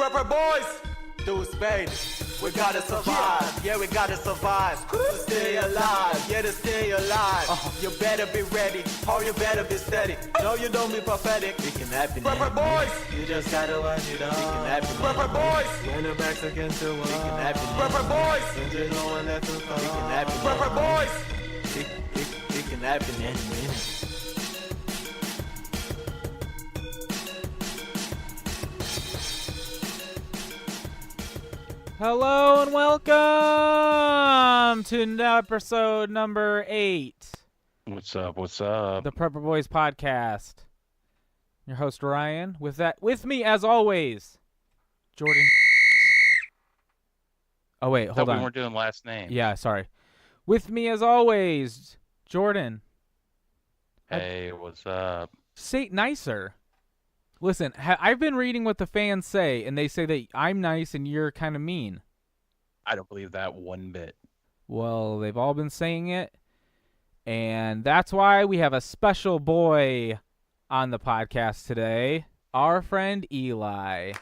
Prepper boys, do spade. We gotta survive, yeah, we gotta survive. To stay alive, yeah, to stay alive. You better be ready, or you better be steady. No, you don't be pathetic. It can happen. Prepper boys, you just gotta watch it all. It can happen. Prepper boys, when your back's against the wall. It can happen. Prepper boys, and there's no one left to call. It can happen. Prepper boys, it can happen any minute. Hello and welcome to episode number 8. What's up? What's up? The Prepper Boys podcast. Your host Ryan. With me as always, Jordan. Oh wait, hold on. We weren't doing last name. Yeah, sorry. With me as always, Jordan. Hey, what's up? Say it nicer. Listen, I've been reading what the fans say, and they say that I'm nice and you're kind of mean. I don't believe that one bit. Well, they've all been saying it, and that's why we have a special boy on the podcast today, our friend Eli.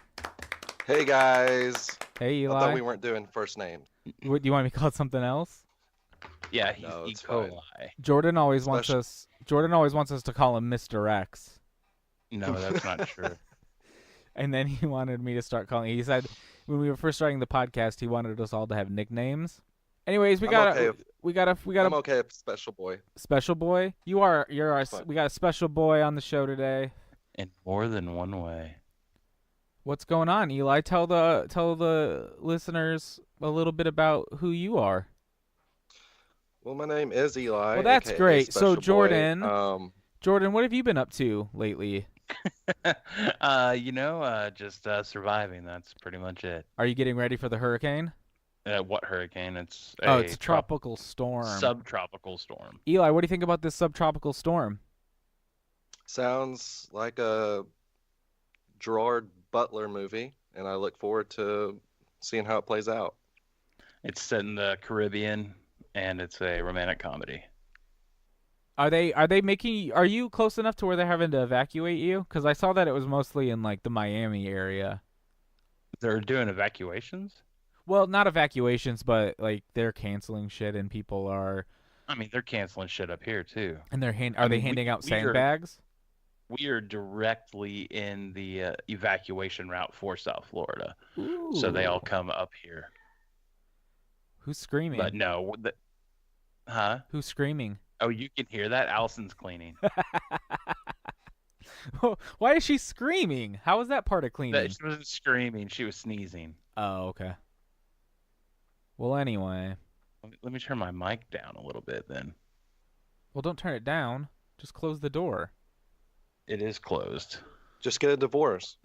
Hey guys. Hey Eli. I thought we weren't doing first names. What, do you want me to call it something else? Yeah, he's No, E. it's coli. fine. Jordan always wants us to call him Mr. X. No, that's not true. And then he wanted me to start calling. He said when we were first starting the podcast, he wanted us all to have nicknames. Anyways, we got a I'm okay with special boy. special boy. We got a special boy on the show today. In more than one way. What's going on, Eli? Tell the listeners a little bit about who you are. Well, my name is Eli. Well, that's aka great. So, Special Boy. Jordan, Jordan, what have you been up to lately? Just surviving. That's pretty much it. Are you getting ready for the hurricane? What hurricane? It's It's a tropical storm. Subtropical storm. Eli, what do you think about this subtropical storm? Sounds like a Gerard Butler movie, and I look forward to seeing how it plays out. It's set in the Caribbean, and it's a romantic comedy. Are you close enough to where they're having to evacuate you? Because I saw that it was mostly in like the Miami area. They're doing evacuations? Well, not evacuations, but like they're canceling shit and people are. I mean, they're canceling shit up here too. And they're handing out sandbags? We are directly in the evacuation route for South Florida. Ooh. So they all come up here. Who's screaming? But no, huh? Who's screaming? Oh, you can hear that? Allison's cleaning. Why is she screaming? How is that part of cleaning? She wasn't screaming. She was sneezing. Oh, okay. Well, anyway. Let me turn my mic down a little bit then. Well, don't turn it down. Just close the door. It is closed. Just get a divorce.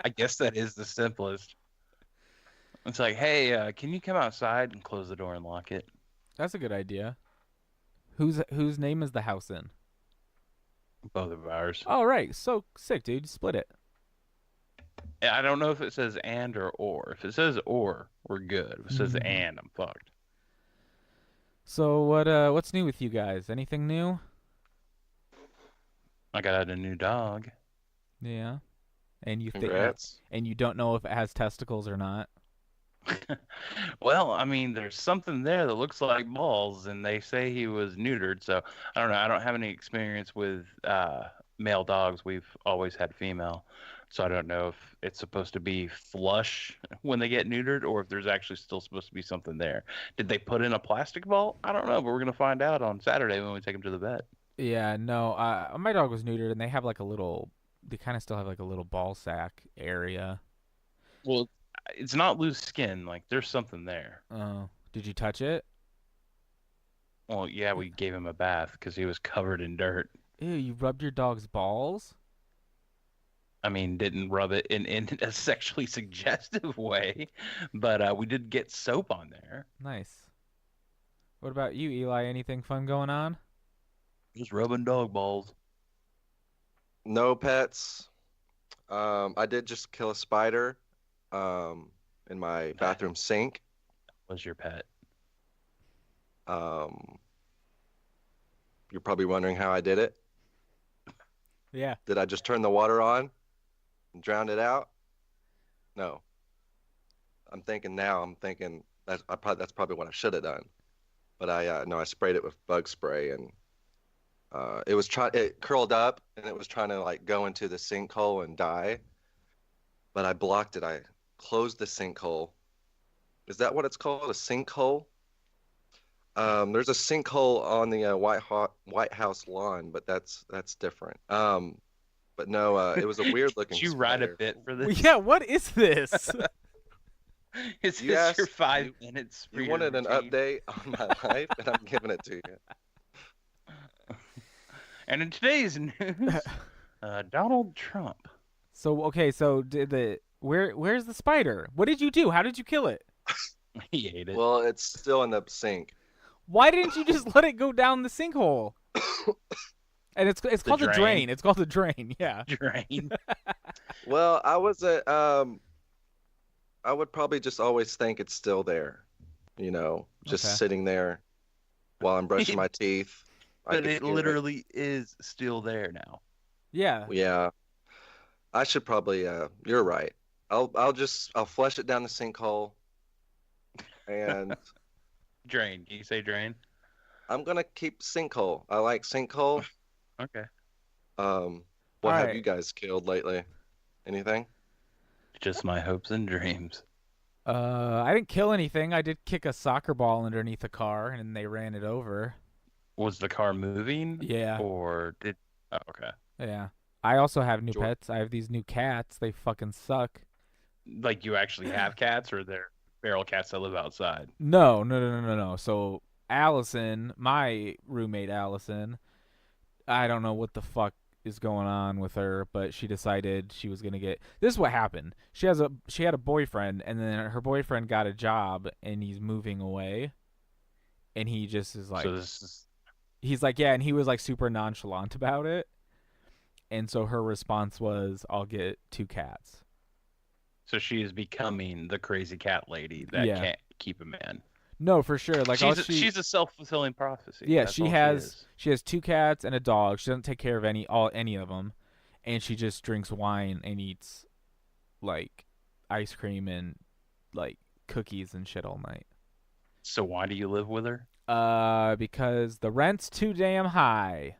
I guess that is the simplest. It's like, hey, can you come outside and close the door and lock it? That's a good idea. Whose name is the house in? Both of ours. Oh, right. So sick, dude. Split it. I don't know if it says and or. If it says or, we're good. If it says and, I'm fucked. So what's new with you guys? Anything new? I got a new dog. Yeah. And you Congrats. and you don't know if it has testicles or not. Well, I mean, there's something there that looks like balls, and they say he was neutered. So I don't know. I don't have any experience with male dogs. We've always had female, so I don't know if it's supposed to be flush when they get neutered, or if there's actually still supposed to be something there. Did they put in a plastic ball? I don't know, but we're gonna find out on Saturday when we take him to the vet. Yeah, no. My dog was neutered, and they have like a little. They kind of still have like a little ball sack area. Well, it's not loose skin. Like, there's something there. Oh, did you touch it? Well, yeah, we gave him a bath because he was covered in dirt. Ew, you rubbed your dog's balls? I mean, didn't rub it in a sexually suggestive way, but we did get soap on there. Nice. What about you, Eli? Anything fun going on? Just rubbing dog balls. No pets. I did just kill a spider in my bathroom sink. Was your pet? You're probably wondering how I did it. Yeah. Did I just turn the water on and drown it out? No. I'm thinking now. I'm thinking that's probably what I should have done. But I sprayed it with bug spray, and it curled up, and it was trying to like go into the sinkhole and die. But I blocked it. I closed the sinkhole. Is that what it's called? A sinkhole? There's a sinkhole on the White House lawn, but that's different. But no, it was a weird looking. Did you write a spider. bit for Well, this? yeah, what is this? Is You this asked- your 5 you- minutes? For You your wanted an routine? update on my life, and I'm giving it to you. And in today's news, Donald Trump. So okay, so where's the spider? What did you do? How did you kill it? He ate it. Well, it's still in the sink. Why didn't you just let it go down the sinkhole? And it's called the drain. drain. It's called the drain. Yeah. Drain. Well, I would probably just always think it's still there, just Okay. sitting there while I'm brushing my teeth. I But could it feel literally is still there now. Yeah. Yeah, I should probably. You're right. I'll flush it down the sinkhole, and Drain. Can you say drain? I'm gonna keep sinkhole. I like sinkhole. Okay. What Alright. have you guys killed lately? Anything? Just my hopes and dreams. I didn't kill anything. I did kick a soccer ball underneath a car, and they ran it over. Was the car moving? Yeah. Or did? Oh, okay. Yeah. I also have new Jordan. pets. I have these new cats. They fucking suck. Like you actually have cats, or they're feral cats that live outside? No. So Allison, my roommate Allison, I don't know what the fuck is going on with her, but she decided she was gonna get. This is what happened. She had a boyfriend, and then her boyfriend got a job, and he's moving away, and he just is like, So this is he's like, yeah, and he was like super nonchalant about it, and so her response was, "I'll get 2 cats." so she is becoming the crazy cat lady that Yeah. can't keep a man. No, for sure. Like all she's a self-fulfilling prophecy. Yeah, That's she all has is. 2 cats and a dog. She doesn't take care of any of them, and she just drinks wine and eats like ice cream and like cookies and shit all night. So why do you live with her? Because the rent's too damn high,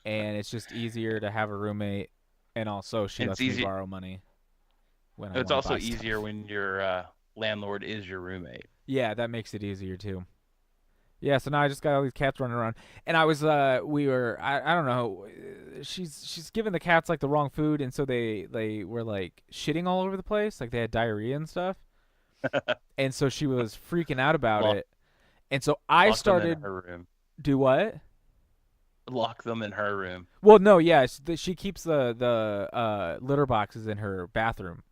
and it's just easier to have a roommate, and also she It's lets me easy- borrow money when I It's wanna also buy stuff. easier when your landlord is your roommate. Yeah, that makes it easier too. Yeah, so now I just got all these cats running around, and I was I don't know, she's giving the cats like the wrong food, and so they were like shitting all over the place, like they had diarrhea and stuff, and so she was freaking out about Lock- it, and so I Lock them started in her room. do what? Lock them in her room. Well, no, yeah, she keeps the litter boxes in her bathroom,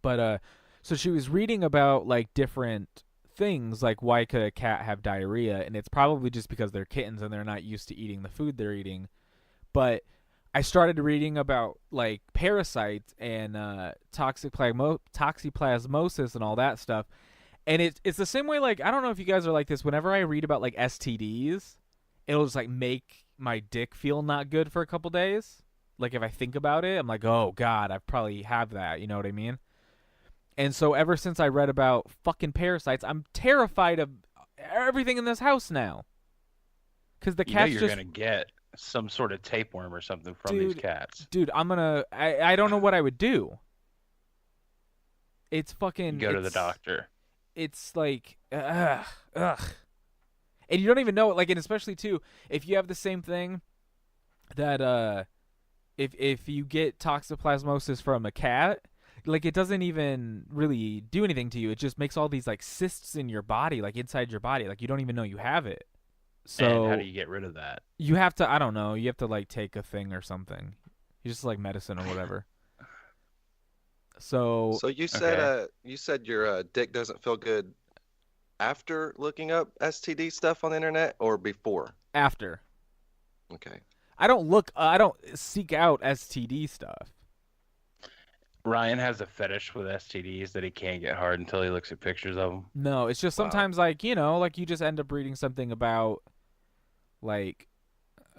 but so she was reading about like different things, like why could a cat have diarrhea, and it's probably just because they're kittens and they're not used to eating the food they're eating. But I started reading about like parasites and toxoplasmosis and all that stuff, and it's the same way. Like I don't know if you guys are like this. Whenever I read about like STDs, it'll just like make my dick feel not good for a couple days. Like if I think about it, I'm like, oh god, I probably have that. You know what I mean? And so ever since I read about fucking parasites, I'm terrified of everything in this house now. Because the You know cats you're just, gonna get some sort of tapeworm or something from these Dude, cats. dude, I don't know what I would do. It's fucking. You go to the it's- doctor. It's like, ugh. And you don't even know it. Like, and especially too, if you have the same thing that if you get toxoplasmosis from a cat, like it doesn't even really do anything to you. It just makes all these like cysts in your body, like inside your body, like you don't even know you have it. So And how do you get rid of that? you have to, I don't know, you have to like take a thing or something. You just like medicine or whatever. So So you said your dick doesn't feel good after looking up STD stuff on the internet or before? after, Okay. I don't seek out STD stuff. Ryan has a fetish with STDs that he can't get hard until he looks at pictures of them. No, it's just Wow. sometimes like, you know, like you just end up reading something about like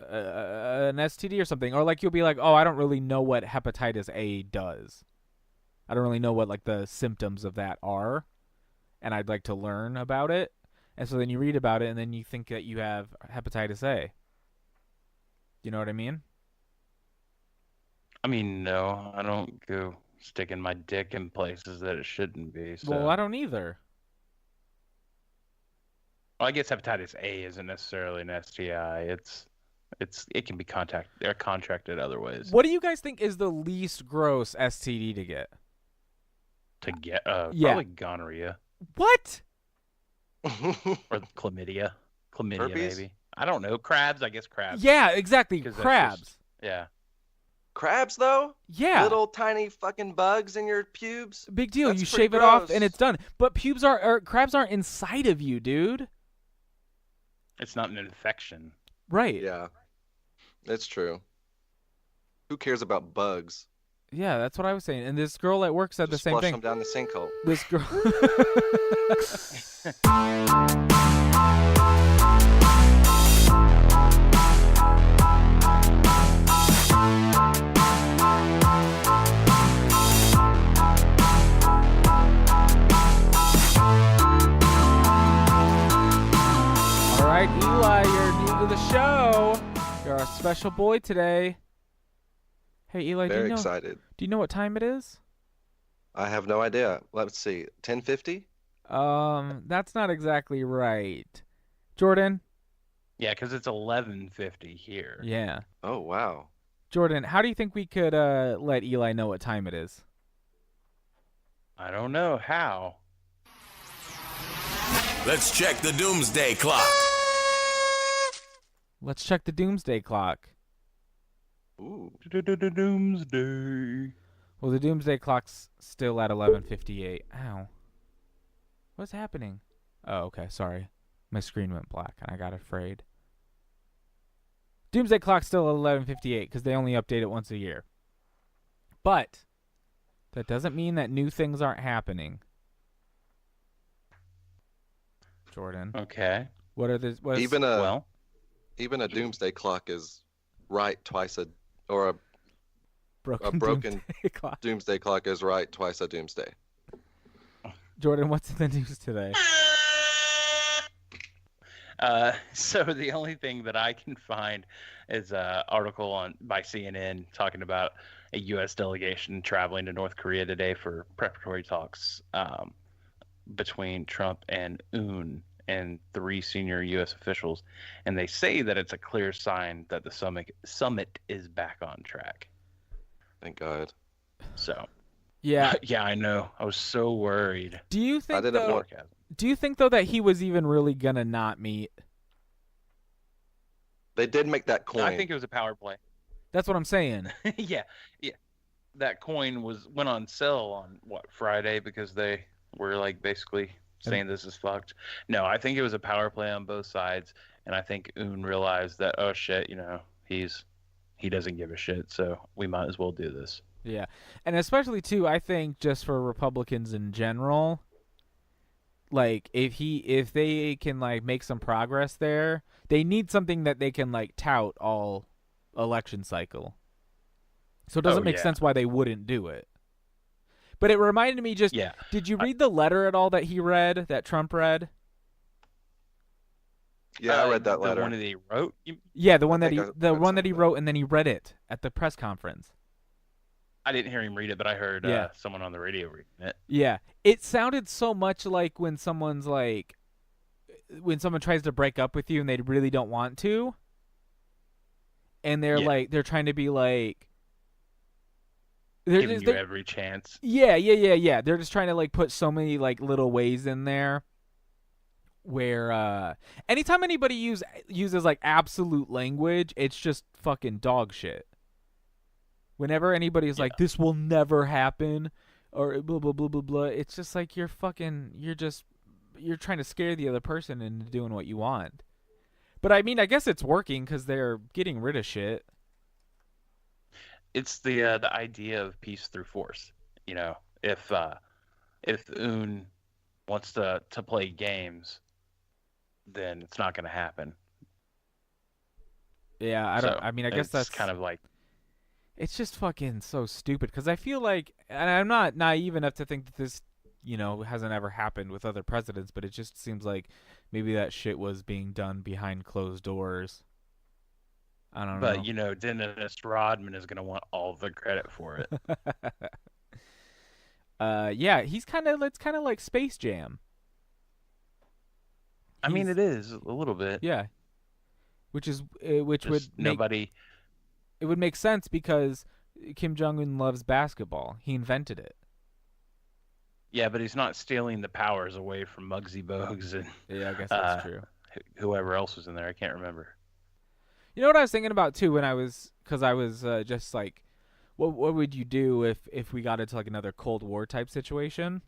an STD or something, or like you'll be like, oh, I don't really know what hepatitis A does, I don't really know what like the symptoms of that are, and I'd like to learn about it. And so then you read about it, and then you think that you have hepatitis A. You know what I mean? I mean, no, I don't go sticking my dick in places that it shouldn't be. So. Well, I don't either. Well, I guess hepatitis A isn't necessarily an STI. It can be contracted other ways. What do you guys think is the least gross STD to get? To get Yeah. probably gonorrhea What? or chlamydia. Chlamydia Herpes? maybe. I don't know. Crabs, I guess crabs. Yeah, exactly. 'Cause that's Crabs. just- yeah. Crabs, though? Yeah. Little tiny fucking bugs in your pubes? Big deal. That's You pretty shave it off gross. and it's done. But crabs aren't inside of you, dude. It's not an infection. Right. Yeah. It's true. Who cares about bugs? Yeah, that's what I was saying. And this girl at work said Just the same flush thing. them down the sinkhole. This girl. All right, Eli, you're new to the show. You're our special boy today. Hey, Eli, Very excited. do you know what time it is? I have no idea. Let's see. 10:50? That's not exactly right. Jordan? Yeah, because it's 11:50 here. Yeah. Oh, wow. Jordan, how do you think we could let Eli know what time it is? I don't know how. Let's check the doomsday clock. Let's check the doomsday clock. Ooh. Doomsday. Well, the doomsday clock's still at 11:58. Ow. What's happening? Oh, okay, sorry. My screen went black and I got afraid. Doomsday clock's still at 11:58 because they only update it once a year. But that doesn't mean that new things aren't happening. Jordan, Okay. what are the what's, Even Well, a doomsday clock is right twice a, or a broken broken doomsday clock? doomsday clock is right twice a doomsday. Jordan, what's in the news today? so the only thing that I can find is an article by CNN talking about a U.S. delegation traveling to North Korea today for preparatory talks between Trump and Un and 3 senior U.S. officials, and they say that it's a clear sign that the summit is back on track. Thank God. So, Yeah. yeah, I know. I was so worried. Do you think didn't though, want- do you think though that he was even really gonna not meet? They did make that coin. I think it was a power play. That's what I'm saying. yeah. That coin went on sale on Friday because they were like basically saying this is fucked. No, I think it was a power play on both sides, and I think Un realized that, oh shit, he doesn't give a shit, so we might as well do this. Yeah. And especially too, I think just for Republicans in general, like if they can like make some progress there, they need something that they can like tout all election cycle. So it doesn't make yeah. sense why they wouldn't do it. But it reminded me just Yeah. did you read the letter at all that he read, that Trump read? Yeah, I read that letter. The one that he wrote? Yeah, the one that think he I the read one that some he of that. wrote and then he read it at the press conference. I didn't hear him read it, but I heard Yeah. someone on the radio reading it. Yeah. It sounded so much like when someone tries to break up with you and they really don't want to. And they're Yeah. they're trying to be like Giving you every chance. Yeah. They're just trying to like put so many like little ways in there where anytime anybody uses like absolute language, it's just fucking dog shit. Whenever anybody's like, this will never happen or blah blah blah blah blah, it's just like you're trying to scare the other person into doing what you want. But I mean, I guess it's working because they're getting rid of shit. It's the idea of peace through force. If Un wants to play games, then it's not going to happen. Yeah, I guess it's that's kind of like It's just fucking so stupid because I feel like, and I'm not naive enough to think that this, hasn't ever happened with other presidents, but it just seems like maybe that shit was being done behind closed doors. I don't know. But Dennis Rodman is gonna want all the credit for it. Yeah, it's kind of like Space Jam. I mean, He's- it is a little bit. Yeah, which Just nobody. it would make sense because Kim Jong-un loves basketball. He invented it. Yeah, but he's not stealing the powers away from Muggsy Bogues and Yeah, I guess that's true. whoever else was in there. I can't remember. You know what I was thinking about too because I was just like, what would you do if we got into like another Cold War type situation?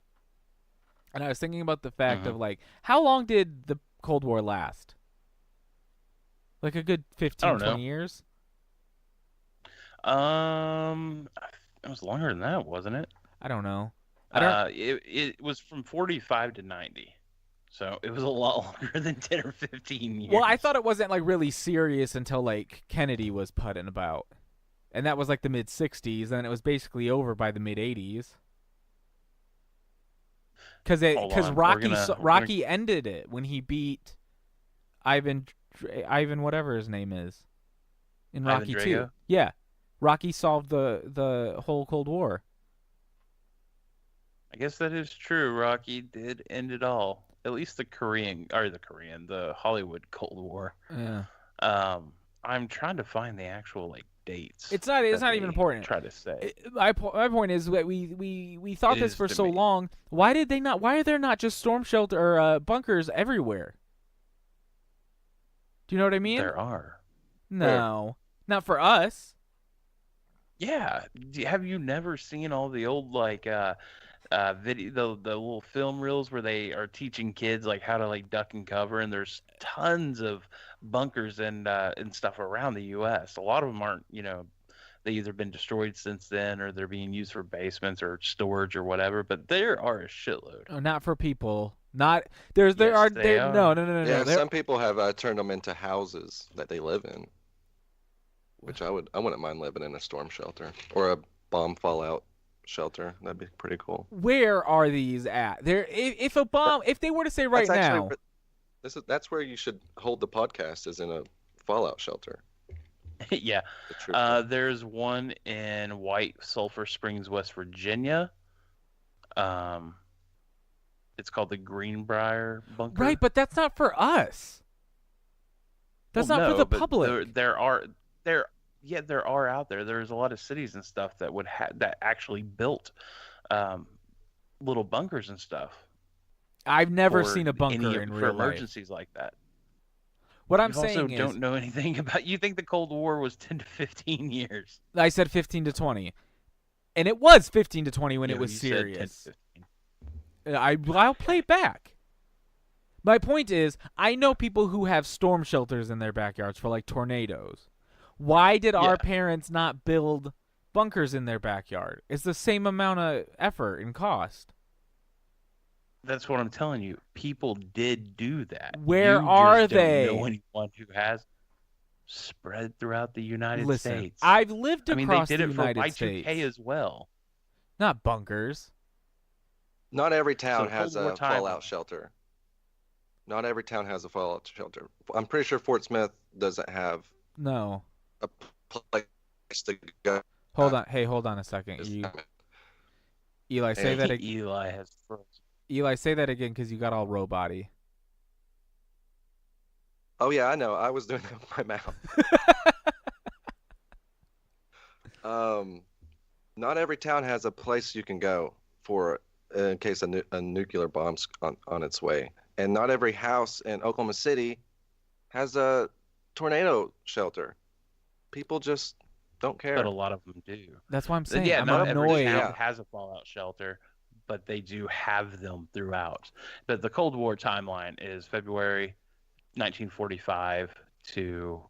And I was thinking about the fact of like, how long did the Cold War last? Like a good 15, 20 years? It was longer than that, wasn't it? I don't know. It was from 45 to 90. So it was a lot longer than 10 or 15 years. Well, I thought it wasn't like really serious until like Kennedy was putting about. And that was like the mid 60s, and it was basically over by the mid 80s. Because Rocky ended it when he beat Ivan whatever his name is in Ivan Rocky Drago? 2. Yeah. Rocky solved the whole Cold War. I guess that is true. Rocky did end it all. At least the Hollywood Cold War. Yeah. I'm trying to find the actual dates. It's not even important. Try to say. My point is that we thought It this is for to so me. long. Why are there not just storm shelter or bunkers everywhere? Do you know what I mean? There are. No. Not for us. Yeah. Have you never seen all the old video, the little film reels where they are teaching kids how to duck and cover, and there's tons of bunkers and stuff around the U.S. A lot of them aren't, they either been destroyed since then or they're being used for basements or storage or whatever. But there are a shitload. Oh, not for people. Not there Yes, are they are. no. Yeah, There- some people have turned them into houses that they live in, which I wouldn't mind living in a storm shelter or a bomb fallout shelter. That'd be pretty cool. Where are these at? There, if they were to say right That's actually now, that's where you should hold the podcast, is in a fallout shelter. Yeah. The truth. There's one in White Sulphur Springs, West Virginia. It's called the Greenbrier Bunker. right? But that's not for us. That's Well, not no, for the but public. There are out there. There's a lot of cities and stuff that that actually built little bunkers and stuff. I've never for seen a bunker any- in for real life. emergencies like that. What I'm You also saying is, don't know anything about. You think the Cold War was 10 to 15 years? I said 15 to 20, and it was 15 to 20 when You it know, was you said 10 to serious. 15. I'll play it back. My point is, I know people who have storm shelters in their backyards for tornadoes. Why did our Yeah. parents not build bunkers in their backyard? It's the same amount of effort and cost. That's what I'm telling you. People did do that. Where You are just don't they? know anyone who has spread throughout the United Listen, States. I've lived I mean, across they did the it for United Y2K States. as well. Not bunkers. Not every town So has Cold War a time- fallout shelter. Not every town has a fallout shelter. I'm pretty sure Fort Smith doesn't have No. a place to go. Hold on. Hey, hold on a second. Eli, say Hey. that. Eli has frozen. Eli, say that again because you got all robot-y. Oh yeah, I know. I was doing that with my mouth. Not every town has a place you can go for in case a nuclear bomb's on its way, and not every house in Oklahoma City has a tornado shelter. People just don't care. But a lot of them do. That's why I'm saying Yeah, I'm not every annoyed. town Yeah. has a fallout shelter, but they do have them throughout. But the Cold War timeline is February 1945 to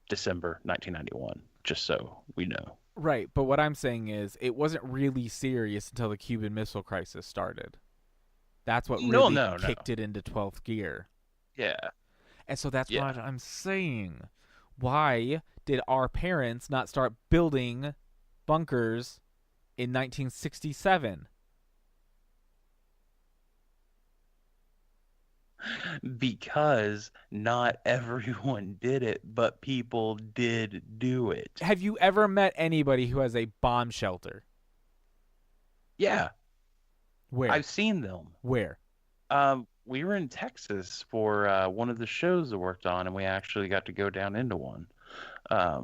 December 1991, just so we know. Right, but what I'm saying is it wasn't really serious until the Cuban Missile Crisis started. That's what No, really no. kicked it into 12th gear. Yeah. And so that's Yeah. what I'm saying. Why did our parents not start building bunkers in 1967? Because not everyone did it, but people did do it. Have you ever met anybody who has a bomb shelter? Yeah, Where? I've seen them. Where? We were in Texas for one of the shows I worked on, and we actually got to go down into one.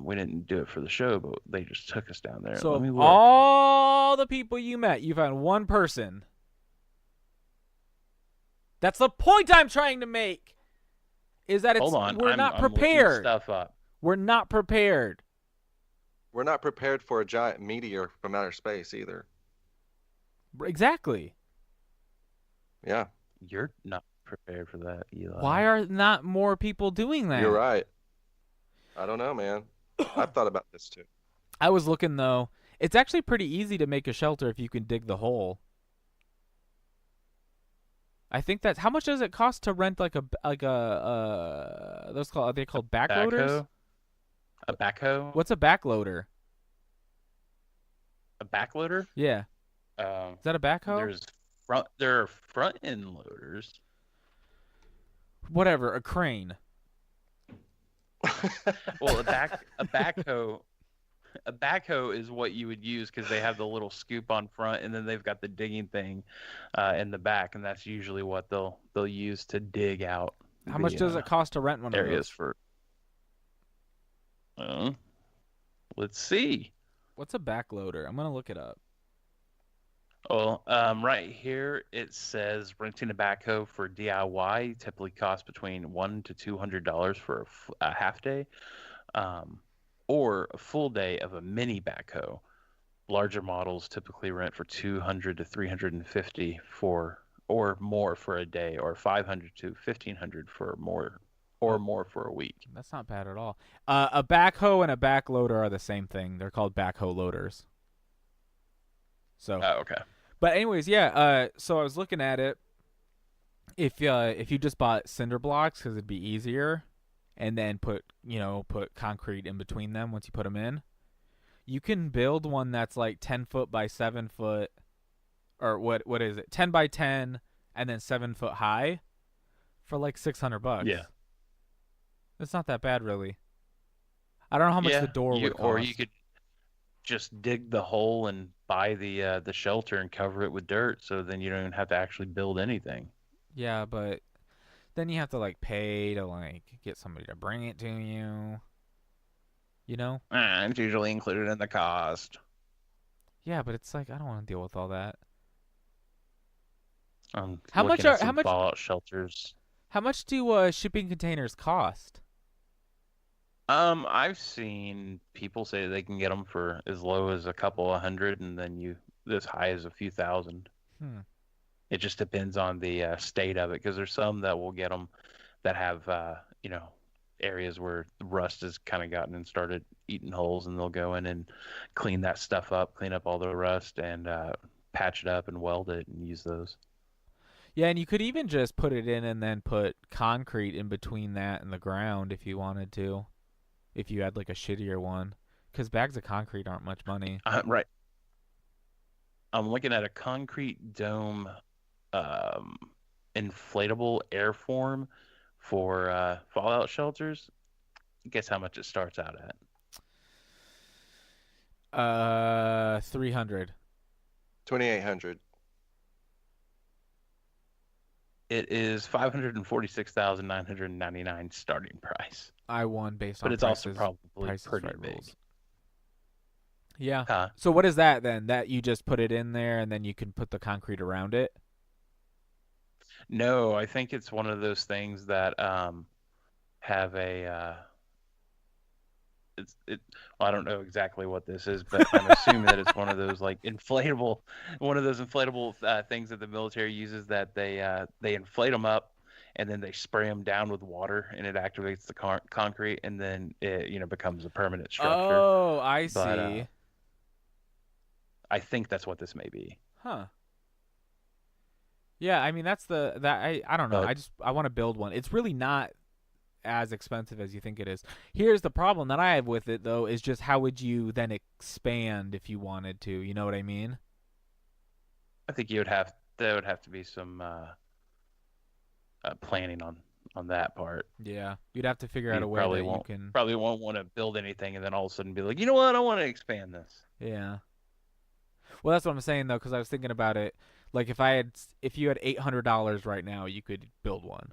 We didn't do it for the show, but they just took us down there. So Let of me look. all the people you met, you found one person. That's the point I'm trying to make. Is that it's Hold on, we're I'm not looking prepared. stuff up. We're not prepared. We're not prepared for a giant meteor from outer space either. Exactly. Yeah, You're not prepared for that, Eli. Why are not more people doing that? you're right. I don't know, man. I've thought about this too. I was looking though. It's actually pretty easy to make a shelter if you can dig the hole. I think that's how much does it cost to rent like a those called are they called backloaders? A backhoe? What's a backloader? A backloader? Yeah, Um, is that a backhoe? there are front end loaders. Whatever, a crane. Well, a backhoe is what you would use because they have the little scoop on front, and then they've got the digging thing in the back, and that's usually what they'll use to dig out. How much does it cost to rent one of areas those? for? Let's see. What's a backloader? I'm gonna look it up. Well, right here it says renting a backhoe for DIY typically costs between $100 to $200 for a half day, or a full day of a mini backhoe. Larger models typically rent for $200 to $350 or more for a day, or $500 to $1,500 for more for a week. That's not bad at all. A backhoe and a backloader are the same thing. They're called backhoe loaders. So, Oh, okay. but anyways, yeah. So I was looking at it. If you just bought cinder blocks, because it'd be easier, and then put concrete in between them once you put them in, you can build one that's like 10 foot by 7 foot, or what is it? 10 by 10, and then 7 foot high, for like $600. Yeah. It's not that bad, really. I don't know how much the door would cost. Or you could just dig the hole and buy the shelter and cover it with dirt, so then you don't even have to actually build anything. Yeah, but then you have to like pay to like get somebody to bring it to you. You know? It's usually included in the cost. Yeah, but it's like I don't want to deal with all that. How much are- some how much- fallout shelters? How much do shipping containers cost? I've seen people say they can get them for as low as a couple of hundred, and then as high as a few thousand. Hmm. It just depends on the state of it, because there's some that will get them that have areas where the rust has kind of gotten and started eating holes, and they'll go in and clean that stuff up, clean up all the rust, and patch it up and weld it and use those. Yeah, and you could even just put it in and then put concrete in between that and the ground if you wanted to. If you had like a shittier one, because bags of concrete aren't much money. Right. I'm looking at a concrete dome inflatable airform for fallout shelters. Guess how much it starts out at? 300. 2,800. It is $546,999 starting price. I won based on But it's prices, also probably prices pretty right big. rules. Yeah. Huh? So what is that then? That you just put it in there and then you can put the concrete around it? No, I think it's one of those things that have a I don't know exactly what this is, but I'm assuming that it's one of those like inflatable things that the military uses, that they inflate them up and then they spray them down with water, and it activates the concrete, and then it becomes a permanent structure. Oh, I see. But, I think that's what this may be. Huh. Yeah, I mean I don't know. But- I want to build one. It's really not as expensive as you think it is. Here's the problem that I have with it, though, is just how would you then expand if you wanted to? You know what I mean? I think there would have to be some planning on that part. Yeah, you'd have to figure out You a way that you can. probably won't want to build anything and then all of a sudden be like, you know what, I want to expand this. Yeah. Well, that's what I'm saying though, because I was thinking about it. Like if you had $800 right now, you could build one.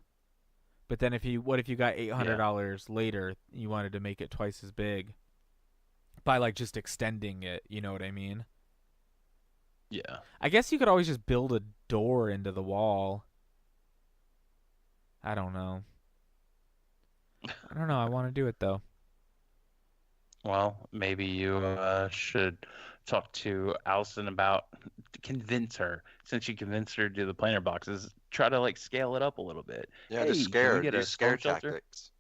But then what if you got $800 later, you wanted to make it twice as big by like just extending it, you know what I mean? Yeah. I guess you could always just build a door into the wall. I don't know. I want to do it though. Well, maybe you should talk to Allison about convince her, since you convinced her to do the planter boxes, try to like scale it up a little bit. Yeah, Hey, just can we scare, get do a scare storm shelter? tactics.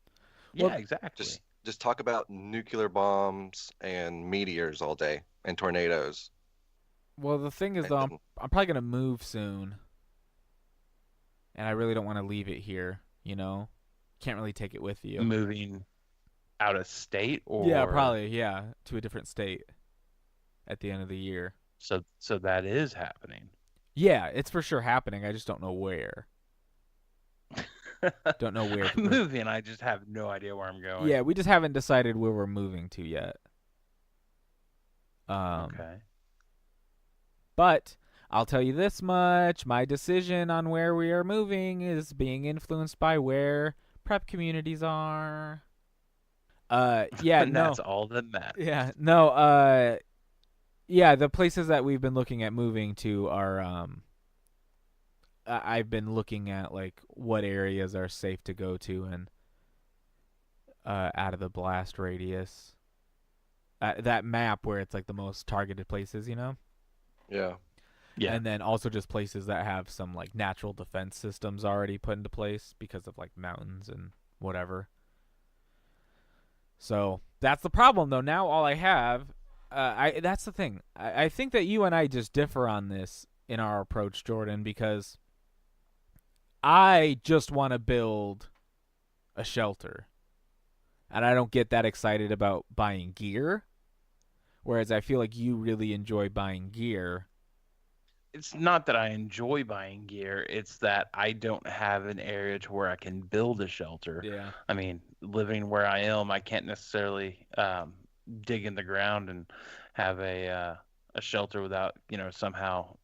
Yeah, Well, exactly. Just talk about nuclear bombs and meteors all day and tornadoes. Well, the thing is And though, then- I'm probably gonna move soon, and I really don't want to leave it here. You know, can't really take it with you. Moving out of state, or Yeah, probably. Yeah, to a different state at the end of the year. So that is happening. Yeah, it's for sure happening. I just don't know where. Don't know where. I'm moving. I just have no idea where I'm going. Yeah, we just haven't decided where we're moving to yet. Okay. But I'll tell you this much: my decision on where we are moving is being influenced by where prep communities are. Yeah, And no. that's all that matters. Yeah, no, yeah, the places that we've been looking at moving to are, I've been looking at, like, what areas are safe to go to and, out of the blast radius. That map where it's, like, the most targeted places, you know? Yeah. Yeah. And then also just places that have some, like, natural defense systems already put into place because of, like, mountains and whatever. So that's the problem, though. Now all I have, that's the thing. I think that you and I just differ on this in our approach, Jordan, because I just want to build a shelter, and I don't get that excited about buying gear, whereas I feel like you really enjoy buying gear. It's not that I enjoy buying gear, it's that I don't have an area to where I can build a shelter. Yeah. I mean, living where I am, I can't necessarily dig in the ground and have a shelter without, somehow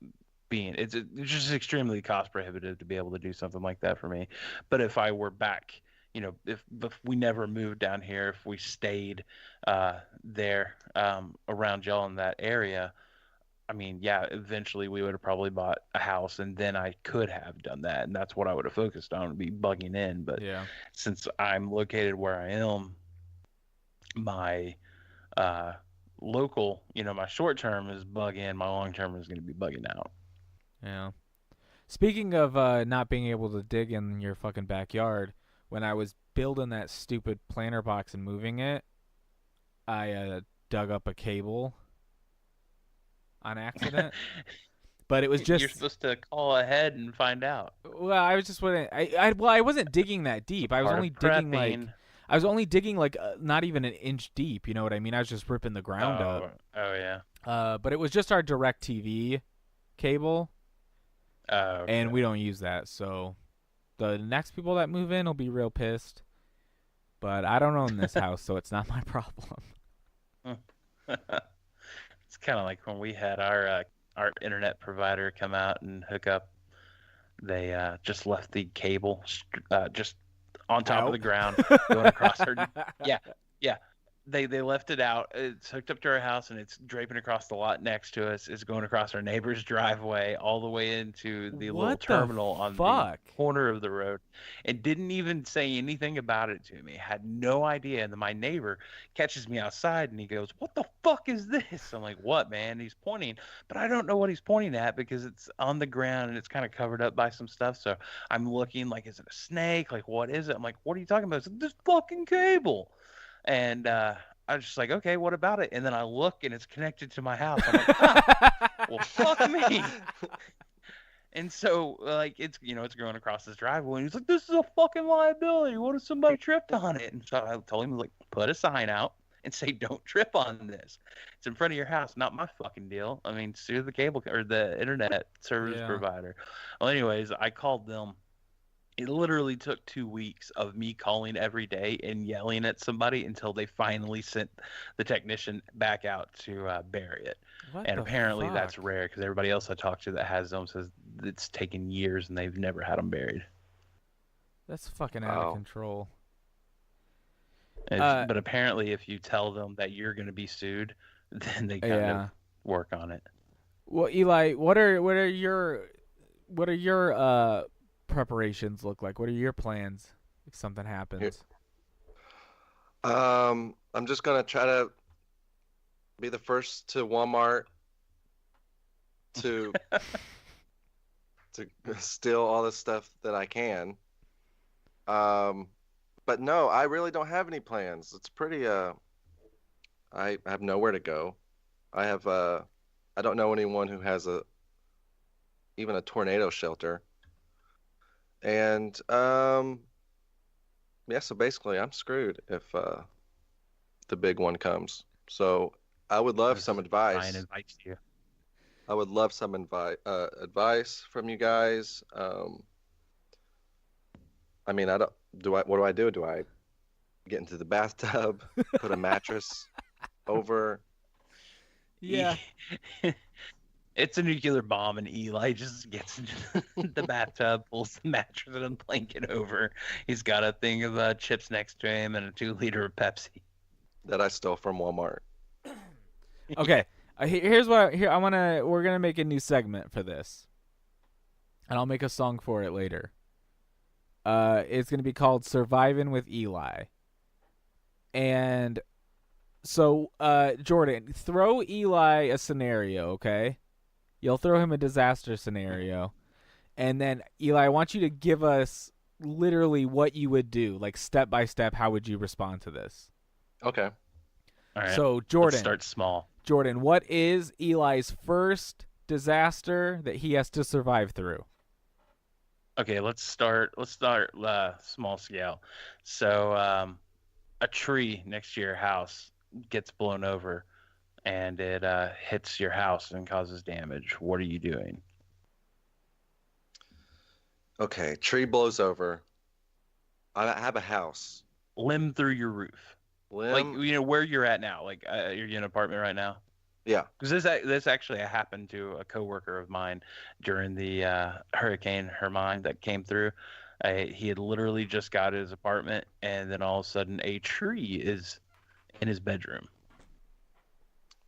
being. It's just extremely cost prohibitive to be able to do something like that for me. But if I were back, if we never moved down here, if we stayed there around y'all in that area, I mean, yeah, eventually we would have probably bought a house, and then I could have done that, and that's what I would have focused on, would be bugging in. But Yeah. since I'm located where I am, my local, my short term is bug in, my long term is going to be bugging out. Yeah. Speaking of not being able to dig in your fucking backyard, when I was building that stupid planter box and moving it, I dug up a cable on accident. But it was just. You're supposed to call ahead and find out. Well, I was just wasn't. I wasn't digging that deep. I was Part only of digging like. prepping. I was only digging like not even an inch deep. You know what I mean? I was just ripping the ground up. Oh yeah. But it was just our DirecTV cable. Oh. Okay. And we don't use that, so the next people that move in will be real pissed. But I don't own this house, so it's not my problem. It's kind of like when we had our internet provider come out and hook up. They just left the cable just on top of the ground going across her. Yeah. They left it out. It's hooked up to our house, and it's draping across the lot next to us. It's going across our neighbor's driveway all the way into the little What the terminal on fuck? the corner of the road, and didn't even say anything about it to me. Had no idea. And then my neighbor catches me outside, and he goes, "What the fuck is this?" I'm like, "What, man?" He's pointing, but I don't know what he's pointing at because it's on the ground and it's kind of covered up by some stuff. So I'm looking like, is it a snake? Like, what is it? I'm like, "What are you talking about?" It's like, "This fucking cable." And I was just like, "Okay, what about it?" And then I look, and it's connected to my house. I'm like, "Ah, well, fuck me." And so, like, it's going across this driveway, and he's like, "This is a fucking liability. What if somebody tripped on it?" And so I told him, like, put a sign out and say, "Don't trip on this. It's in front of your house, not my fucking deal. I mean, sue the cable or the internet service Yeah. provider." Well, anyways, I called them. It literally took 2 weeks of me calling every day and yelling at somebody until they finally sent the technician back out to bury it. What And the apparently that's fuck? rare because everybody else I talked to that has them says it's taken years and they've never had them buried. That's fucking out of Wow. control. But apparently, if you tell them that you're going to be sued, then they kind Yeah. of work on it. Well, Eli, what are your preparations look like? What are your plans if something happens? I'm just gonna try to be the first to Walmart to to steal all the stuff that I can. But no, I really don't have any plans. It's pretty I have nowhere to go. I don't know anyone who has even a tornado shelter. And yeah, so basically I'm screwed if the big one comes. So I would love some Ryan advice. invites you. I would love some advice from you guys. I mean, what do I do? Do I get into the bathtub, put a mattress over? Yeah. It's a nuclear bomb, and Eli just gets into the bathtub, pulls the mattress and a blanket over. He's got a thing of chips next to him and a 2-liter of Pepsi. That I stole from Walmart. Okay. We're gonna make a new segment for this, and I'll make a song for it later. It's gonna be called "Surviving with Eli," and so Jordan, throw Eli a scenario, okay? You'll throw him a disaster scenario, and then Eli, I want you to give us literally what you would do, like step by step. How would you respond to this? Okay. All right. So Let's Jordan, start small. Jordan, what is Eli's first disaster that he has to survive through? Okay, let's start small scale. So a tree next to your house gets blown over and it hits your house and causes damage. What are you doing? Okay. Tree blows over. I have a house. Limb through your roof. Like, Limb. where you're at now. Like, you're in an apartment right now? Yeah. Because this actually happened to a coworker of mine during the Hurricane Hermine that came through. He had literally just got his apartment, and then all of a sudden, a tree is in his bedroom.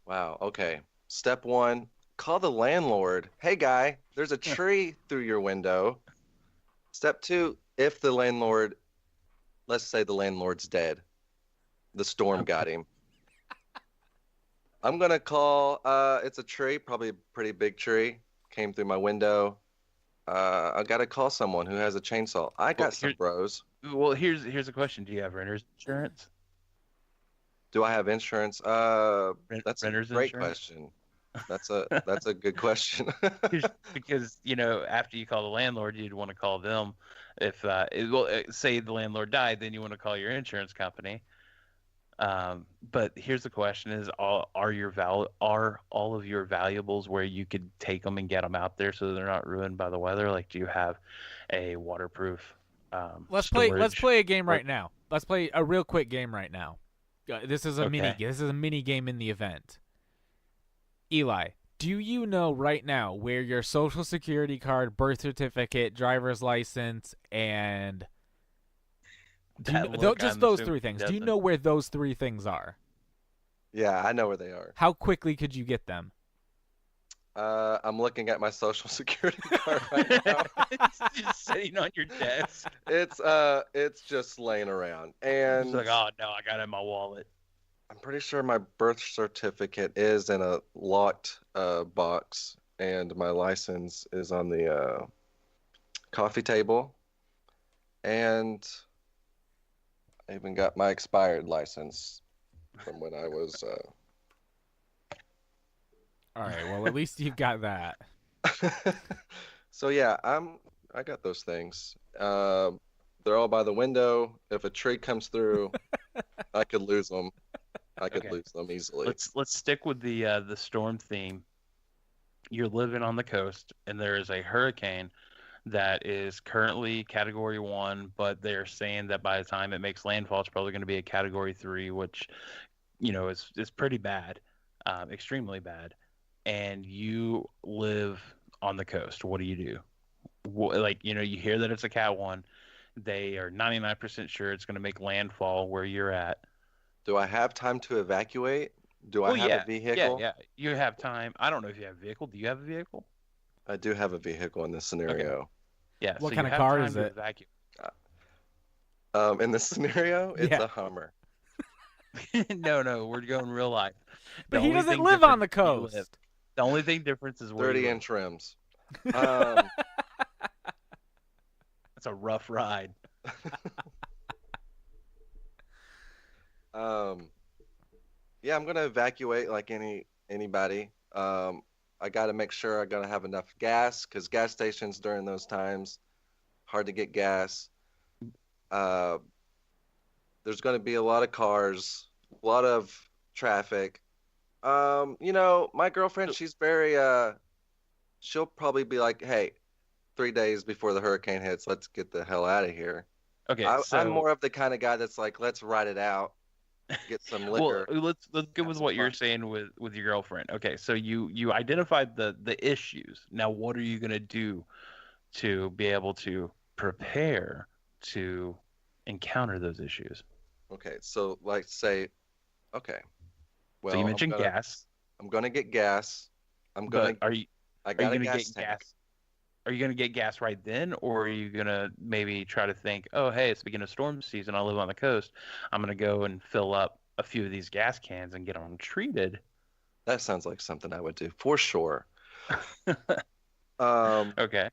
Wow. Okay. Step one, call the landlord. Hey, guy, there's a tree through your window. Step two, if the landlord, let's say the landlord's dead, the storm got him. I'm gonna call. It's a tree, probably a pretty big tree. Came through my window. I gotta call someone who has a chainsaw. I got some bros. Well, here's a question: do you have renter's insurance? Do I have insurance? That's a Renter's great insurance? question. That's a good question. Because after you call the landlord, you'd want to call them. If say the landlord died, then you want to call your insurance company. But here's the question: is are all of your valuables where you could take them and get them out there so they're not ruined by the weather? Like, do you have a waterproof Let's storage? play a game right now. Let's play a real quick game right now. This is a mini game in the event. Eli, do you know right now where your social security card, birth certificate, driver's license, and just those three things? Do you know where those three things are? Yeah, I know where they are. How quickly could you get them? I'm looking at my social security card right now. It's just sitting on your desk. It's just laying around, and It's like, oh no, I got it in my wallet. I'm pretty sure my birth certificate is in a locked box, and my license is on the coffee table, and I even got my expired license from when I was. All right. Well, at least you've got that. So yeah, I got those things. They're all by the window. If a tree comes through, I could lose them. I could Okay. lose them easily. Let's stick with the storm theme. You're living on the coast, and there is a hurricane that is currently Category 1, but they're saying that by the time it makes landfall, it's probably going to be a Category 3, which, is pretty bad, extremely bad. And you live on the coast. What do you do? Like, you hear that it's a Cat 1. They are 99% sure it's going to make landfall where you're at. Do I have time to evacuate? Do I Well, have yeah, a vehicle? yeah. You have time. I don't know if you have a vehicle. Do you have a vehicle? I do have a vehicle in this scenario. Yeah. What so kind you of have car time is to it? evacuate. In this scenario, it's Yeah. a Hummer. No, we're going real life. But The he only doesn't thing live on the different is where you live. coast. The only thing difference is where you 30 live. inch rims. Um, It's a rough ride. yeah, I'm gonna evacuate like anybody. I gotta make sure I gotta have enough gas because gas stations during those times hard to get gas. Uh, there's gonna be a lot of cars, a lot of traffic. My girlfriend, she's very she'll probably be like, "Hey, 3 days before the hurricane hits, let's get the hell out of here." Okay, I'm more of the kind of guy that's like, "Let's ride it out, get some liquor." well, let's go have with some what you're fun. saying with your girlfriend. Okay, so you identified the issues. Now, what are you gonna do to be able to prepare to encounter those issues? Okay, so like say, okay, So you well, mentioned gas, I'm gonna get gas. I'm gonna, but I are you got a gonna gas get tank. gas? Are you gonna get gas right then, or are you gonna maybe try to think, oh, hey, it's the beginning of storm season. I live on the coast. I'm gonna go and fill up a few of these gas cans and get them treated. That sounds like something I would do for sure. Um, Okay.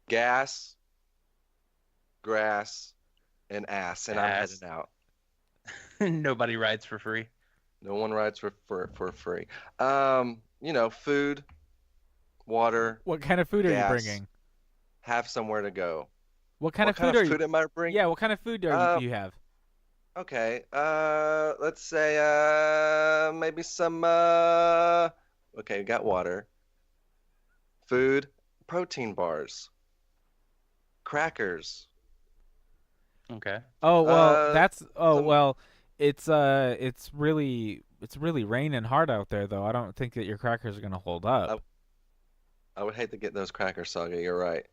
gas, grass, and ass, and I'm Ass. heading out. Nobody rides for free. No one rides for free. Food, water, What kind of food are you gas. bringing? have somewhere to go. What kind What of kind food of are you? food am I bringing? Yeah, what kind of food are Uh, you have? Okay. Let's say maybe some okay, we got water, food, protein bars, crackers. Okay. Oh well, uh, some- well, it's really raining hard out there though. I don't think that your crackers are gonna hold up. I would hate to get those crackers soggy, you're right.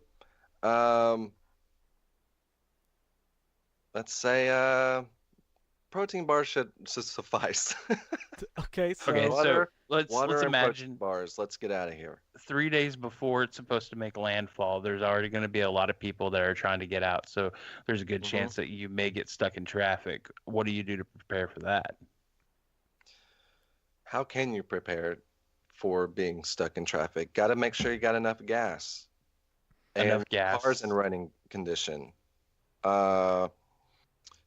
Um, let's say protein bars should suffice. Okay, so Okay. Water- So let's Water and protein imagine bars. Let's get out of here. 3 days before it's supposed to make landfall. There's already going to be a lot of people that are trying to get out. So there's a good Mhm. chance that you may get stuck in traffic. What do you do to prepare for that? How can you prepare for being stuck in traffic? Got to make sure you got enough gas. Enough And gas. cars in running condition.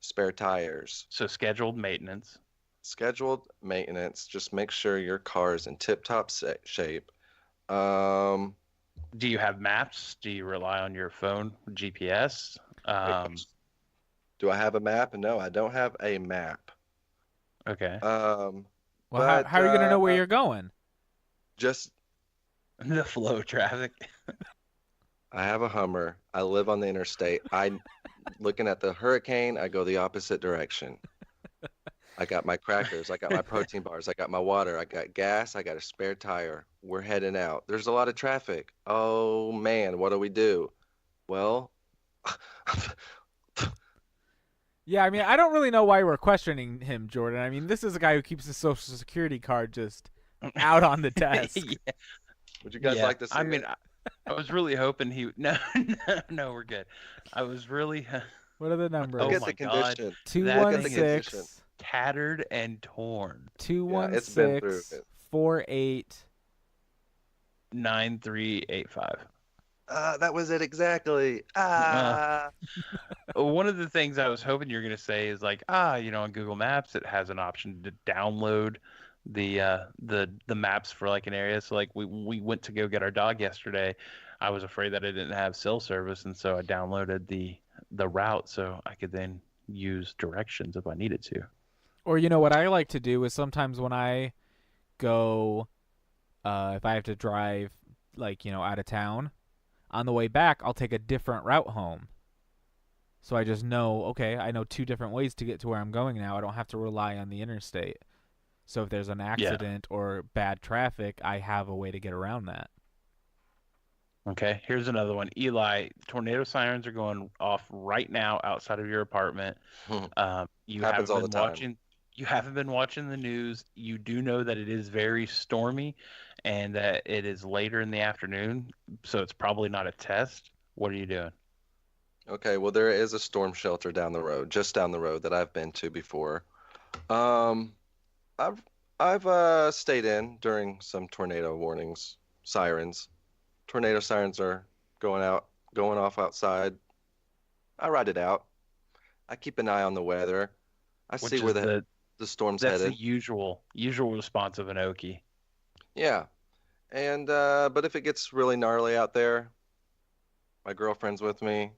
Spare tires. So scheduled maintenance. Scheduled maintenance. Just make sure your car is in tip-top shape. Um, Do you have maps? Do you rely on your phone, GPS? do I have a map? No, I don't have a map. Okay. well, but, how are you gonna know where you're going? Just The flow of traffic. I have a Hummer. I live on the interstate. Looking at the hurricane, I go the opposite direction. I got my crackers, I got my protein bars, I got my water, I got gas, I got a spare tire. We're heading out. There's a lot of traffic. Oh man, what do we do? Well, Yeah, I mean, I don't really know why we're questioning him, Jordan. I mean, this is a guy who keeps his social security card just out on the desk. Yeah. would you guys Yeah. like to see I mean, it? I was really hoping he. No, we're good. I was really What are the numbers? Oh Look at my the God. condition. Two that one thing is six tattered and torn. 216 it. 48. 9385. That was it exactly. One of the things I was hoping you were going to say is like, on Google Maps, it has an option to download the maps for like an area. So like we went to go get our dog yesterday. I was afraid that I didn't have cell service, and so I downloaded the route so I could then use directions if I needed to. Or what I like to do is sometimes when I go, if I have to drive, like out of town, on the way back I'll take a different route home. So I just know, okay, I know 2 different ways to get to where I'm going now. I don't have to rely on the interstate. So if there's an accident or bad traffic, I have a way to get around that. Okay, here's another one. Eli, tornado sirens are going off right now outside of your apartment. You Happens haven't all been the time. watching. You haven't been watching the news. You do know that it is very stormy, and that it is later in the afternoon, so it's probably not a test. What are you doing? Okay, well, there is a storm shelter down the road, just down the road that I've been to before. Um, I've stayed in during some tornado warnings, sirens. Tornado sirens are going off outside. I ride it out. I keep an eye on the weather. I Which see is where the storm's that's headed. the usual response of an Okie. Yeah. And but if it gets really gnarly out there, my girlfriend's with me.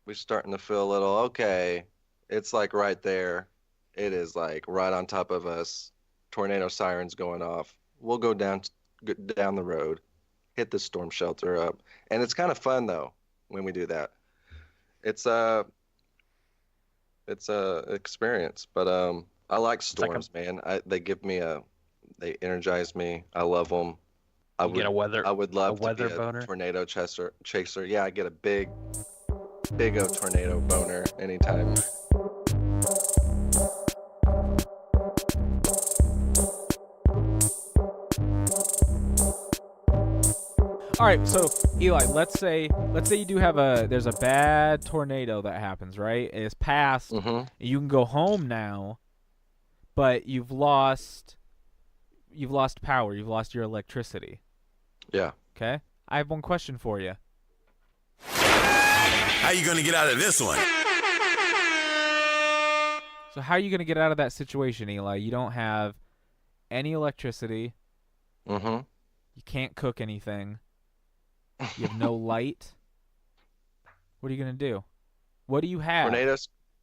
We're starting to feel a little okay. It's like right there. It is like right on top of us. Tornado sirens going off. We'll go down the road, hit the storm shelter up, and it's kind of fun though when we do that. It's a experience, but I like like storms, man. They energize me. I love them. You get a weather I would love to weather be a boner? tornado chaser. Yeah, I get a big old tornado boner anytime. All right, so Eli, let's say you do have there's a bad tornado that happens, right? It's passed. Mm-hmm. You can go home now, but you've lost power. You've lost your electricity. Yeah. Okay? I have one question for you. How you gonna get out of this one? So how are you going to get out of that situation, Eli? You don't have any electricity. Mm-hmm. You can't cook anything. You have no light. What are you going to do? What do you have?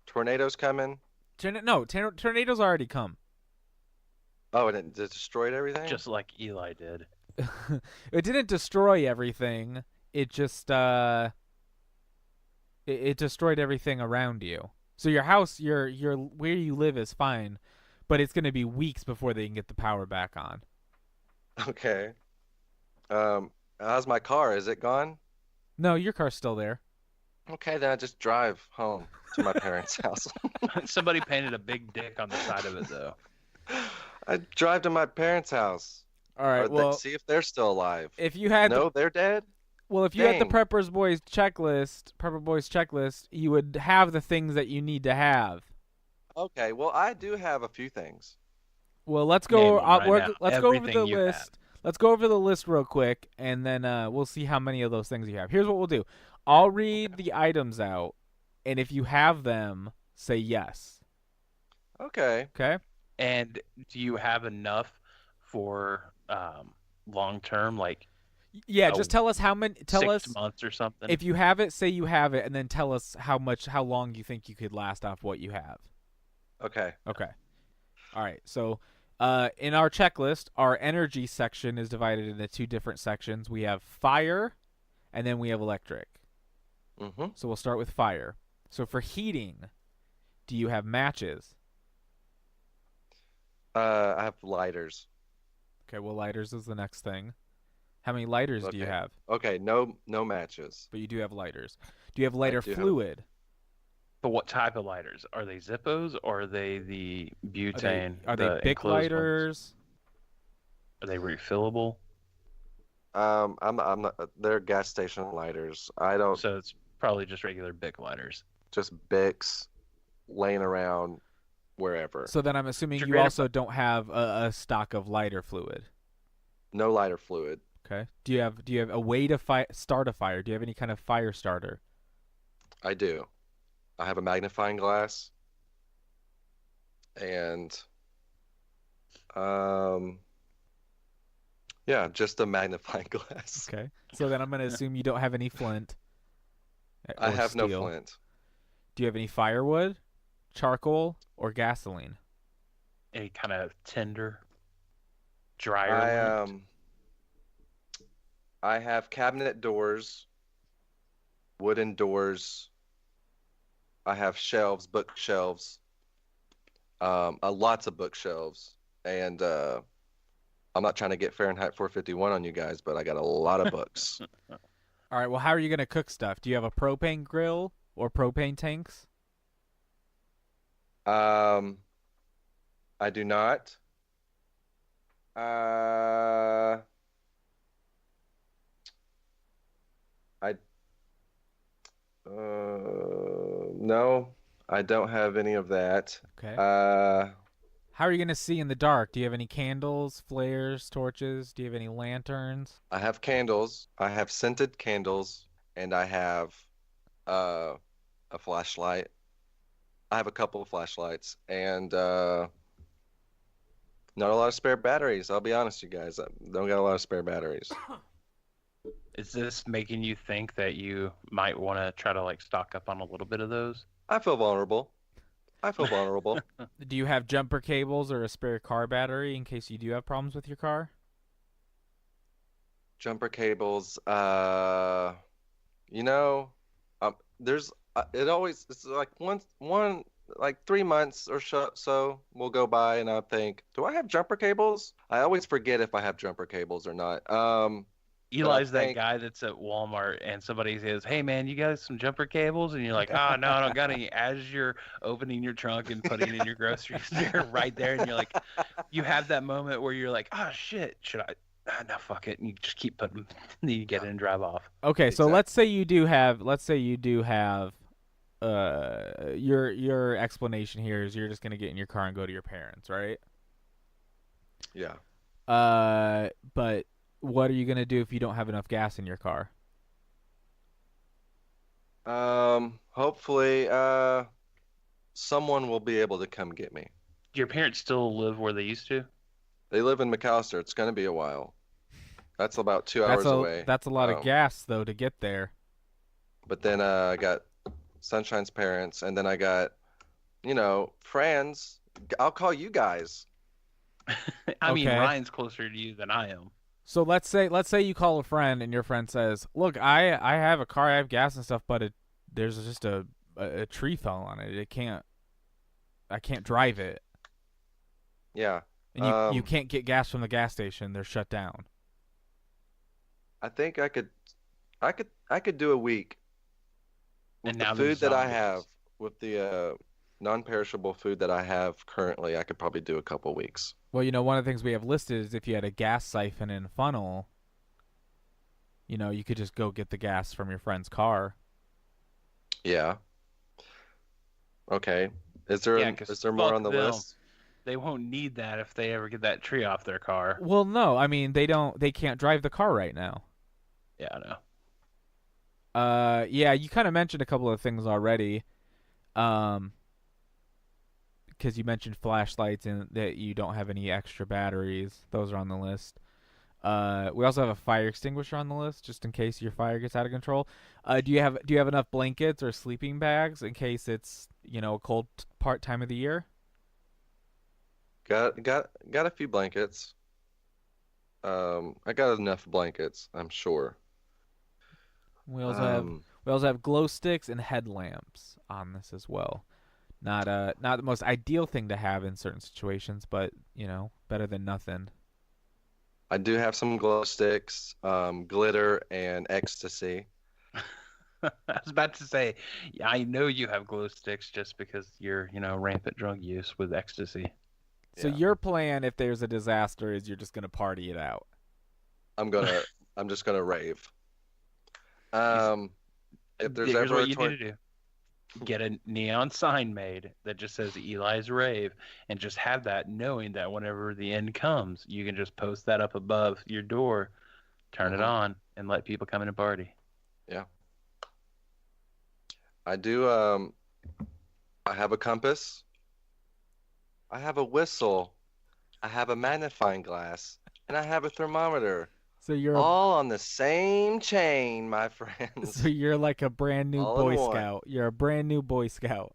Tornadoes coming. Tornadoes already come. Oh, and it destroyed everything? Just like Eli did. It didn't destroy everything. It just it destroyed everything around you. So your house, your where you live is fine, but it's going to be weeks before they can get the power back on. Okay. How's my car? Is it gone? No, your car's still there. Okay, then I just drive home to my parents' house. Somebody painted a big dick on the side of it, though. I drive to my parents' house. All right. Well, See if they're still alive. if you had No, they're dead? if you had the Dang. Prepper Boys checklist, you would have the things that you need to have. Okay, well, I do have a few things. Well, let's Name go. them right now. Let's go over the Everything you list. have. Let's go over the list real quick, and then we'll see how many of those things you have. Here's what we'll do. I'll read the items out, and if you have them, say yes. Okay. Okay? And do you have enough for long term, like Yeah, Oh, just tell us how many. Tell 6 us months or something? if you have it. Say you have it, and then tell us how long you think you could last off what you have. Okay. Okay. All right. So, in our checklist, our energy section is divided into 2 different sections. We have fire, and then we have electric. Mm-hmm. So we'll start with fire. So for heating, do you have matches? I have lighters. Okay. Well, lighters is the next thing. How many lighters do you Okay. have? Okay, no matches. But you do have lighters. Do you have lighter do have- fluid? But what type of lighters? Are they Zippos or are they the butane? Are they the Bic enclosed ones? lighters? Are they refillable? I'm not. They're gas station lighters. I don't So it's probably just regular Bic lighters. just Bics laying around wherever. So then I'm assuming Your you greater- also don't have a stock of lighter fluid. No lighter fluid. Okay. Do you have a way to start a fire? Do you have any kind of fire starter? I do. I have a magnifying glass. And Yeah, just a magnifying glass. Okay. So then I'm gonna assume you don't have any flint I or have no steel. flint. Do you have any firewood, charcoal, or gasoline? Any kind of tinder, dryer I lint? I have cabinet doors, wooden doors. I have shelves, bookshelves, lots of bookshelves, and I'm not trying to get Fahrenheit 451 on you guys, but I got a lot of books. All right. Well, how are you gonna cook stuff? Do you have a propane grill or propane tanks? Um, I do not. I no, I don't have any of that. Okay. Uh, How are you gonna see in the dark? Do you have any candles, flares, torches? Do you have any lanterns? I have candles. I have scented candles, and I have uh, a flashlight. I have a couple of flashlights, and not a lot of spare batteries. I'll be honest, you guys. I don't got a lot of spare batteries. Is this making you think that you might want to try to like stock up on a little bit of those? I feel vulnerable. I feel vulnerable. Do you have jumper cables or a spare car battery in case you do have problems with your car? Jumper cables. You know, there's it's like one like 3 months or so will go by, and I think, do I have jumper cables? I always forget if I have jumper cables or not. But I Eli's that think guy that's at Walmart and somebody says, "Hey man, you got some jumper cables?" And you're like, "Oh no, I don't got any." As you're opening your trunk and putting in your groceries, they're right there, and you're like, you have that moment where you're like, "Oh shit, should I?" Ah, no, fuck it, and you just keep putting them. And then you get in and drive off. Okay, so Exact- let's say you do have your explanation here is you're just gonna get in your car and go to your parents, right? yeah. But what are you gonna do if you don't have enough gas in your car? Hopefully, someone will be able to come get me. Do your parents still live where they used to? They live in McAllister. It's gonna be a while. That's about 2 hours away. That's a lot of Um, gas though to get there. But then I got Sunshine's parents, and then I got, friends. I'll call you guys. I mean, Okay. Ryan's closer to you than I am. So let's say you call a friend and your friend says, "Look, I have a car, I have gas and stuff, but there's just a tree fell on it. I can't drive it, Yeah. and you can't get gas from the gas station. They're shut down." I think I could do a week with And the now food there's that I zombies. have, with the non-perishable food that I have currently. I could probably do a couple weeks. Well, one of the things we have listed is if you had a gas siphon and funnel, you could just go get the gas from your friend's car. Yeah. Okay. Is Yeah, 'cause there more fuck on the them. list? They won't need that if they ever get that tree off their car. Well, no, I mean they can't drive the car right now. Yeah, I know. Yeah, you kind of mentioned a couple of things already. Because you mentioned flashlights and that you don't have any extra batteries. Those are on the list. We also have a fire extinguisher on the list, just in case your fire gets out of control. Do you have enough blankets or sleeping bags in case it's a cold part time of the year? Got a few blankets. I got enough blankets, I'm sure. We also have Um, glow sticks and headlamps on this as well. Not the most ideal thing to have in certain situations, but better than nothing. I do have some glow sticks, glitter, and ecstasy. I was about to say, I know you have glow sticks just because you're, rampant drug use with ecstasy. So Yeah. your plan, if there's a disaster, is you're just gonna party it out. I'm just gonna rave. If there's Here's ever what a you need to do. Get a neon sign made that just says Eli's Rave and just have that knowing that whenever the end comes, you can just post that up above your door, turn it Mhm. on, and let people come in and party. I do, I have a compass. I have a whistle. I have a magnifying glass, and I have a thermometer. So you're All on the same chain, my friends. so you're like a brand new All in Boy one. Scout. You're a brand new Boy Scout.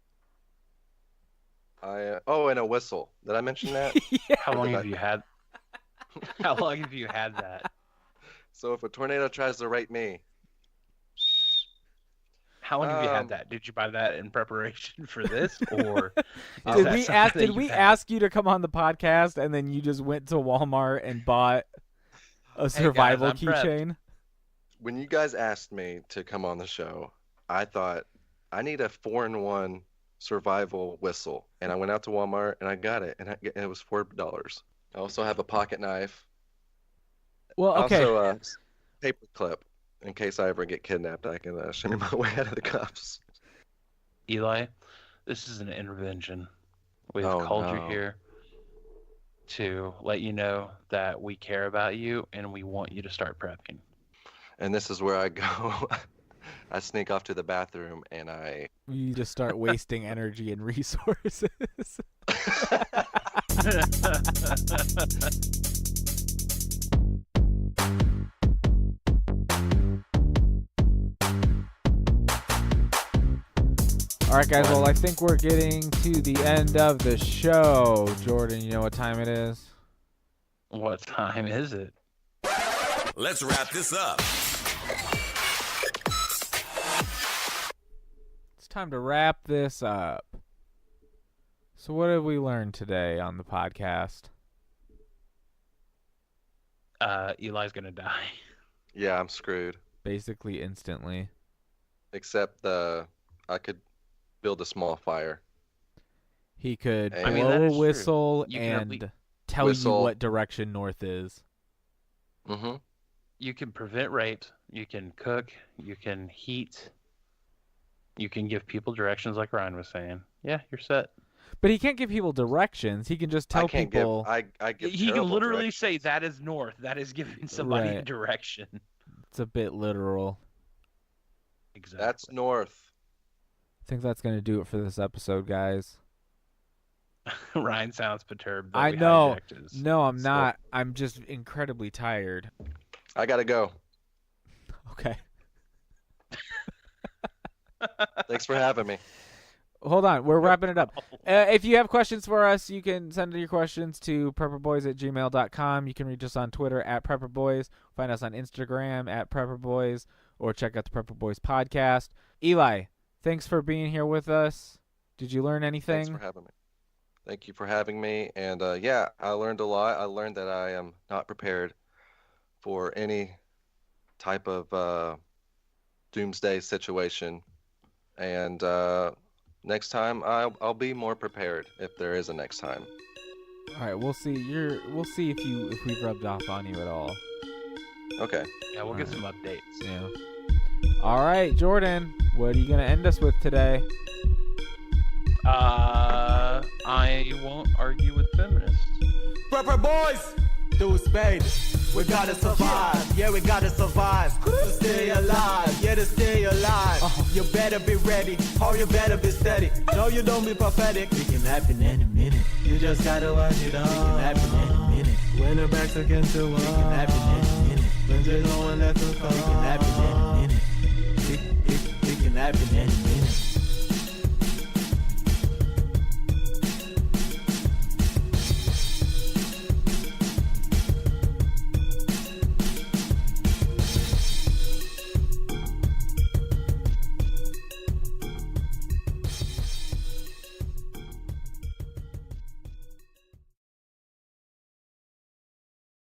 Oh, and a whistle. Did I mention that? How long Did have you had? How long have you had that? So if a tornado tries to rape me, How long have you Um, had that? Did you buy that in preparation for this, or is Did that we something ask? that Did you've we had? ask you to come on the podcast and then you just went to Walmart and bought a survival I'm prepped. keychain? when you guys asked me to come on the show, I thought I need a 4-in-1 survival whistle, and I went out to Walmart and I got it, and it was $4. I also have a pocket knife. Well, okay. Also, a paper clip in case I ever get kidnapped. I can shimmy my way out of the cuffs. Eli, this is an intervention. We've Oh, called you no. here to let you know that we care about you and we want you to start prepping. And this is where I go. I sneak off to the bathroom and I. You just start wasting energy and resources. All right, guys. Well, I think we're getting to the end of the show. Jordan, you know what time it is? What time is it? Let's wrap this up. It's time to wrap this up. So what have we learned today on the podcast? Eli's gonna die. Yeah, I'm screwed. Basically instantly. Except I could build a small fire. He could I mean, blow that a is true. whistle You can at and least- tell Whistle. you what direction north is. Mm-hmm. You can prevent rape. You can cook. You can heat. You can give people directions, like Ryan was saying. Yeah, you're set. But he can't give people directions. He can just tell I can't people. I give He can terrible literally directions. say that is north. That is giving somebody a Right. direction. It's a bit literal. Exactly. That's north. I think that's going to do it for this episode, guys. Ryan sounds perturbed. that I we know. hijacked his- No, I'm So- not. I'm just incredibly tired. I gotta go. Okay. Thanks for having me. Hold on. We're wrapping it up. If you have questions for us, you can send your questions to prepperboys@gmail.com. You can reach us on Twitter @prepperboys. Find us on Instagram @prepperboys, or check out the Prepper Boys podcast. Eli, thanks for being here with us. Did you learn Thanks anything? for having me. Thank you for having me. And yeah, I learned a lot. I learned that I am not prepared for any type of doomsday situation. And next time I'll be more prepared if there is a next time. All right, we'll see. We'll see if we've rubbed off on you at all. Okay. Yeah, we'll get some updates. Yeah. All right, Jordan, what are you gonna end us with today? I won't argue with feminists. Prepper boys, do spade. We gotta survive, yeah, we gotta survive. To stay alive, yeah, to stay alive. You better be ready, or you better be steady. No, you don't be pathetic. It can happen any minute. You just gotta watch it all. It can happen any minute. When the back's against the wall. It can happen any minute. When there's no one left to call. It can happen any minute. It can happen any minute.